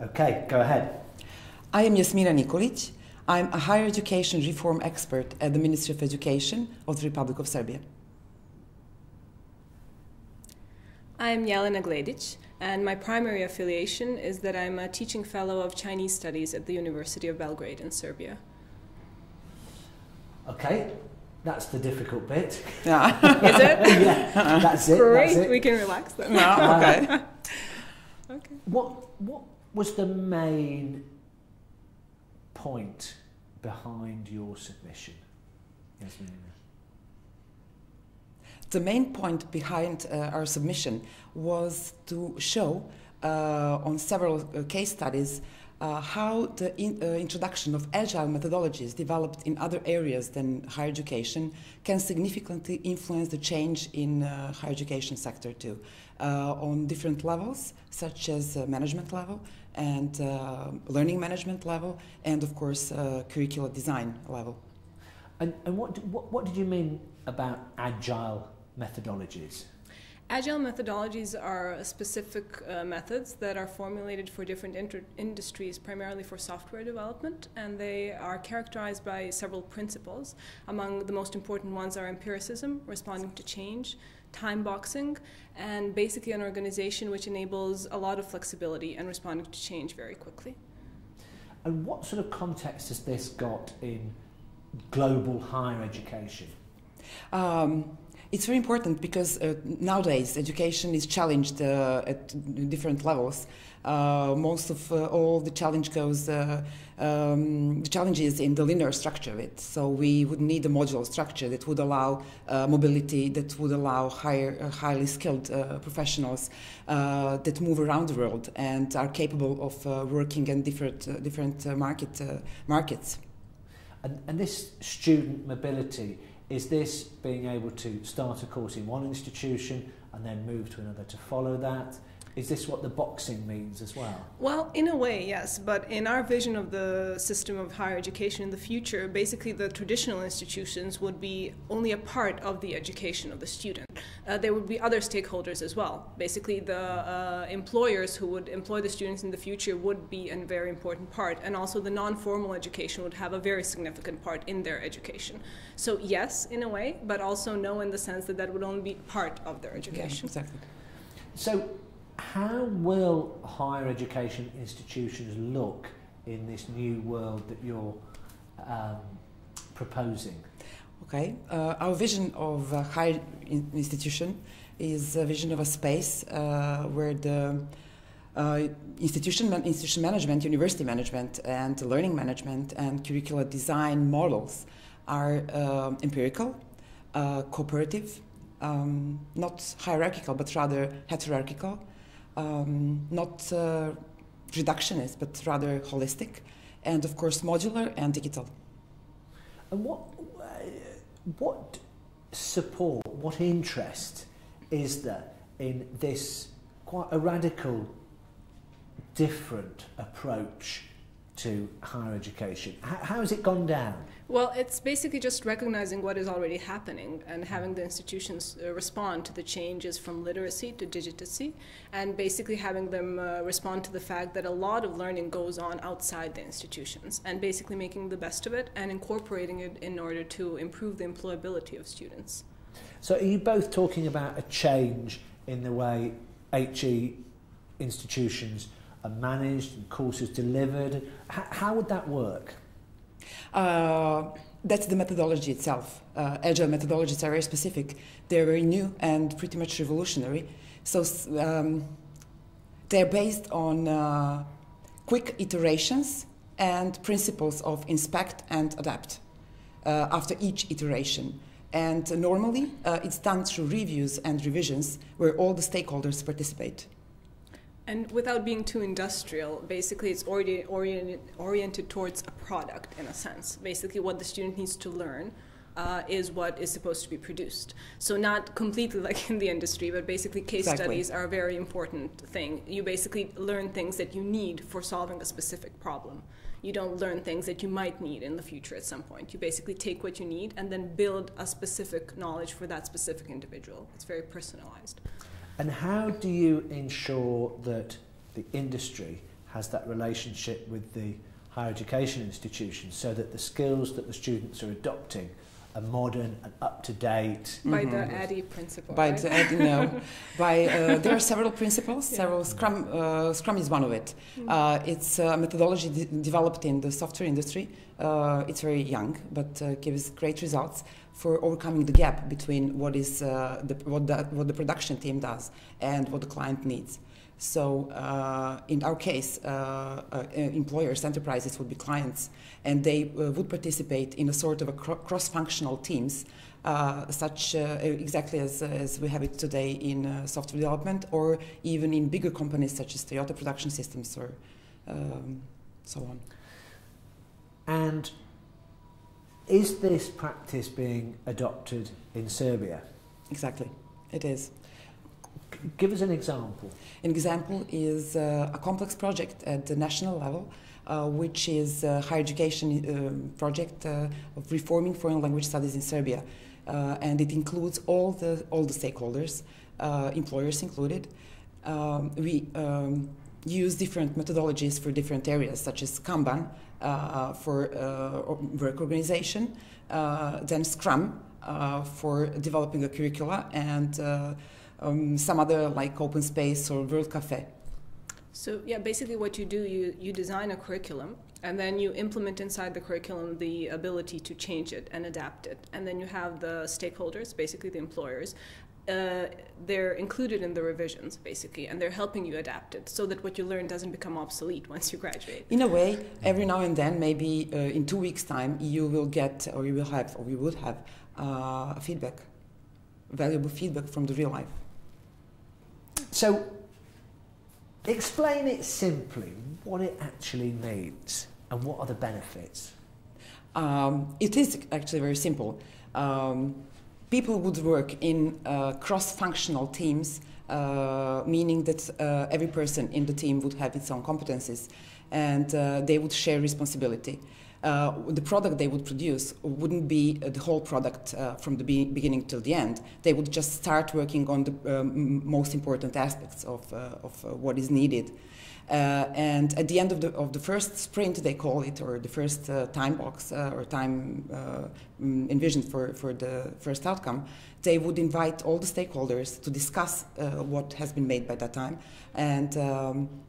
Okay, go ahead. I am Jasmina Nikolic. I'm a higher education reform expert at the Ministry of Education of the Republic of Serbia. I'm Jelena Gledic, and my primary affiliation is that I'm a teaching fellow of Chinese studies at the University of Belgrade in Serbia. Okay, that's the difficult bit. Yeah. Is it? Yeah, that's it. Great, that's it. we can relax then. No, okay. Okay. What was the main point behind your submission, Jasmina? The main point behind our submission was to show on several case studies how the introduction of agile methodologies developed in other areas than higher education can significantly influence the change in higher education sector too, on different levels, such as management level and learning management level, and of course curricular design level. And what did you mean about agile methodologies? Agile methodologies are specific methods that are formulated for different industries, primarily for software development, and they are characterized by several principles. Among the most important ones are empiricism, responding to change, time boxing, and basically an organization which enables a lot of flexibility and responding to change very quickly. And what sort of context has this got in global higher education? It's very important because nowadays education is challenged at different levels. Most of all the challenge goes, the challenge is in the linear structure of it. So we would need a modular structure that would allow mobility, that would allow highly skilled professionals that move around the world and are capable of working in different markets. And this student mobility, is this being able to start a course in one institution and then move to another to follow that? Is this what the boxing means as well? Well, in a way, yes, but in our vision of the system of higher education in the future, basically the traditional institutions would be only a part of the education of the student. There would be other stakeholders as well. Basically, the employers who would employ the students in the future would be a very important part, and also the non-formal education would have a very significant part in their education. So yes, in a way, but also no in the sense that that would only be part of their education. Yeah, exactly. So how will higher education institutions look in this new world that you're proposing? Okay, our vision of a higher institution is a vision of a space where the institution management, university management, and learning management and curricular design models are empirical, cooperative, not hierarchical but rather heterarchical, not reductionist but rather holistic, and of course modular and digital. And what support, what interest is there in this quite a radical, different approach to higher education? How has it gone down? Well, it's basically just recognizing what is already happening and having the institutions respond to the changes from literacy to digitacy, and basically having them respond to the fact that a lot of learning goes on outside the institutions, and basically making the best of it and incorporating it in order to improve the employability of students. So are you both talking about a change in the way HE institutions are managed and courses delivered? How would that work? That's the methodology itself. Agile methodologies are very specific. They're very new and pretty much revolutionary. So they're based on quick iterations and principles of inspect and adapt after each iteration. And normally it's done through reviews and revisions where all the stakeholders participate. And without being too industrial, basically it's oriented towards a product in a sense. Basically what the student needs to learn is what is supposed to be produced. So not completely like in the industry, but basically case studies are a very important thing. You basically learn things that you need for solving a specific problem. You don't learn things that you might need in the future at some point. You basically take what you need and then build a specific knowledge for that specific individual. It's very personalized. And how do you ensure that the industry has that relationship with the higher education institutions, so that the skills that the students are adopting are modern and up-to-date. By the ADDIE principle, By right? the ADDIE, no. There are several principles. Scrum is one of it. It's a methodology developed in the software industry. It's very young, but gives great results for overcoming the gap between what the production team does and what the client needs. So in our case, employers, enterprises would be clients, and they would participate in a sort of a cross-functional teams, exactly as we have it today in software development, or even in bigger companies such as Toyota Production Systems or so on. And is this practice being adopted in Serbia? Exactly, it is. Give us an example. An example is a complex project at the national level, which is a higher education project of reforming foreign language studies in Serbia. And it includes all the stakeholders, employers included. We use different methodologies for different areas, such as Kanban for work organization, then Scrum for developing a curricula, and some other like Open Space or World Cafe. So yeah, basically what you do, you design a curriculum, and then you implement inside the curriculum the ability to change it and adapt it. And then you have the stakeholders, basically the employers. They're included in the revisions, basically, and they're helping you adapt it so that what you learn doesn't become obsolete once you graduate. In a way, every now and then, maybe in 2 weeks' time, you will get, or you would have feedback, valuable feedback from the real life. So, explain it simply, what it actually means, and what are the benefits? It is actually very simple. People would work in cross-functional teams, meaning that every person in the team would have its own competencies, and they would share responsibility. The product they would produce wouldn't be the whole product from the beginning till the end. They would just start working on the most important aspects of what is needed. And at the end of the first sprint, they call it, or the first time box or time envisioned for the first outcome, they would invite all the stakeholders to discuss what has been made by that time, and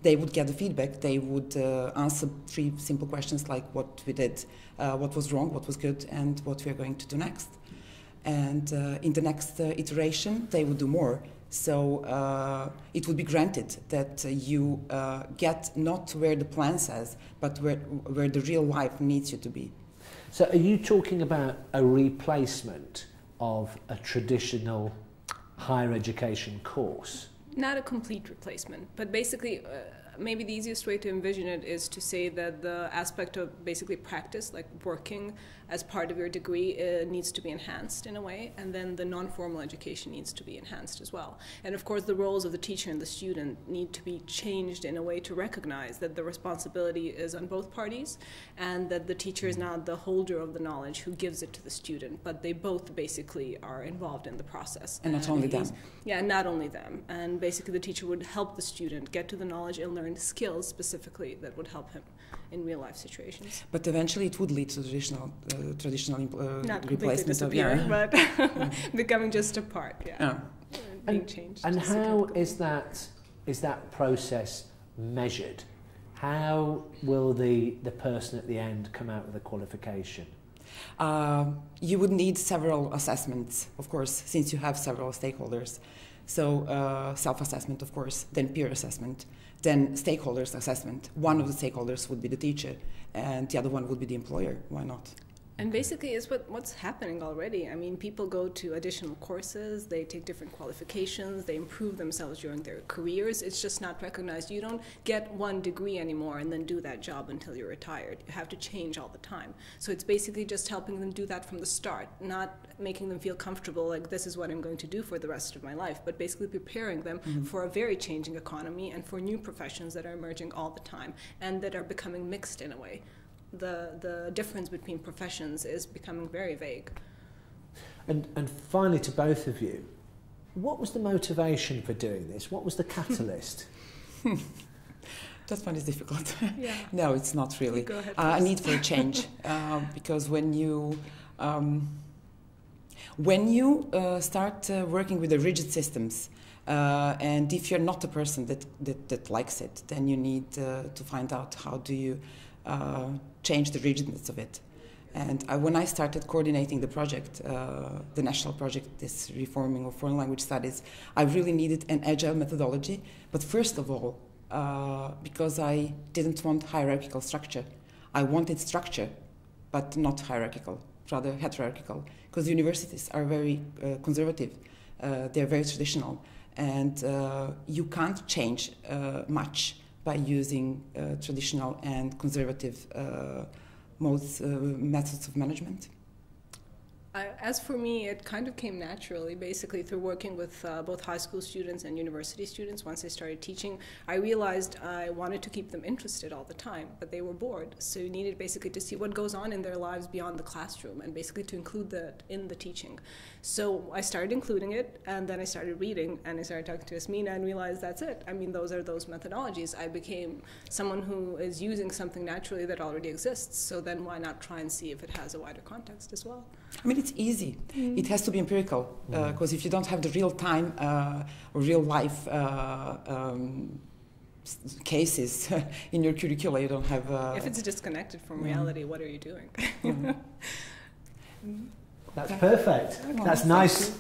they would get the feedback. They would answer 3 simple questions like what we did, what was wrong, what was good, and what we are going to do next. And in the next iteration, they would do more. So it would be granted that you get not where the plan says, but where the real life needs you to be. So are you talking about a replacement of a traditional higher education course? Not a complete replacement, but basically maybe the easiest way to envision it is to say that the aspect of basically practice, like working as part of your degree, needs to be enhanced in a way, and then the non-formal education needs to be enhanced as well. And of course the roles of the teacher and the student need to be changed in a way to recognize that the responsibility is on both parties, and that the teacher is not the holder of the knowledge who gives it to the student, but they both basically are involved in the process. And not only them. Yeah, not only them. And basically the teacher would help the student get to the knowledge and learn skills specifically that would help him in real life situations. But eventually it would lead to traditional not replacement of but becoming just a part, being changed. And how is that process measured? How will the person at the end come out with a qualification? You would need several assessments, of course, since you have several stakeholders. So self-assessment, of course, then peer assessment, then stakeholders assessment. One of the stakeholders would be the teacher, and the other one would be the employer. Why not? And basically it's what's happening already. I mean, people go to additional courses, they take different qualifications, they improve themselves during their careers. It's just not recognized. You don't get one degree anymore and then do that job until you're retired. You have to change all the time. So it's basically just helping them do that from the start, not making them feel comfortable like this is what I'm going to do for the rest of my life, but basically preparing them for a very changing economy and for new professions that are emerging all the time and that are becoming mixed in a way. The difference between professions is becoming very vague. And finally, to both of you, what was the motivation for doing this? What was the catalyst? The That one is difficult. Yeah. No, it's not really. Go ahead, A please. need for a change, because when you start working with the rigid systems, and if you're not a person that likes it, then you need to find out how do you change the rigidness of it. And when I started coordinating the project, the national project, this reforming of foreign language studies, I really needed an agile methodology. But first of all, because I didn't want hierarchical structure. I wanted structure, but not hierarchical, rather heterarchical, because universities are very conservative. They're very traditional, and you can't change much by using traditional and conservative methods of management. As for me, it kind of came naturally, basically through working with both high school students and university students. Once I started teaching, I realized I wanted to keep them interested all the time, but they were bored. So you needed basically to see what goes on in their lives beyond the classroom and basically to include that in the teaching. So I started including it, and then I started reading, and I started talking to Jasmina and realized that's it. I mean, those are those methodologies. I became someone who is using something naturally that already exists, so then why not try and see if it has a wider context as well? I mean, it's easy. It has to be empirical, because if you don't have the real time or real life cases in your curricula, you don't have... if it's disconnected from reality, what are you doing? That's perfect. That's nice.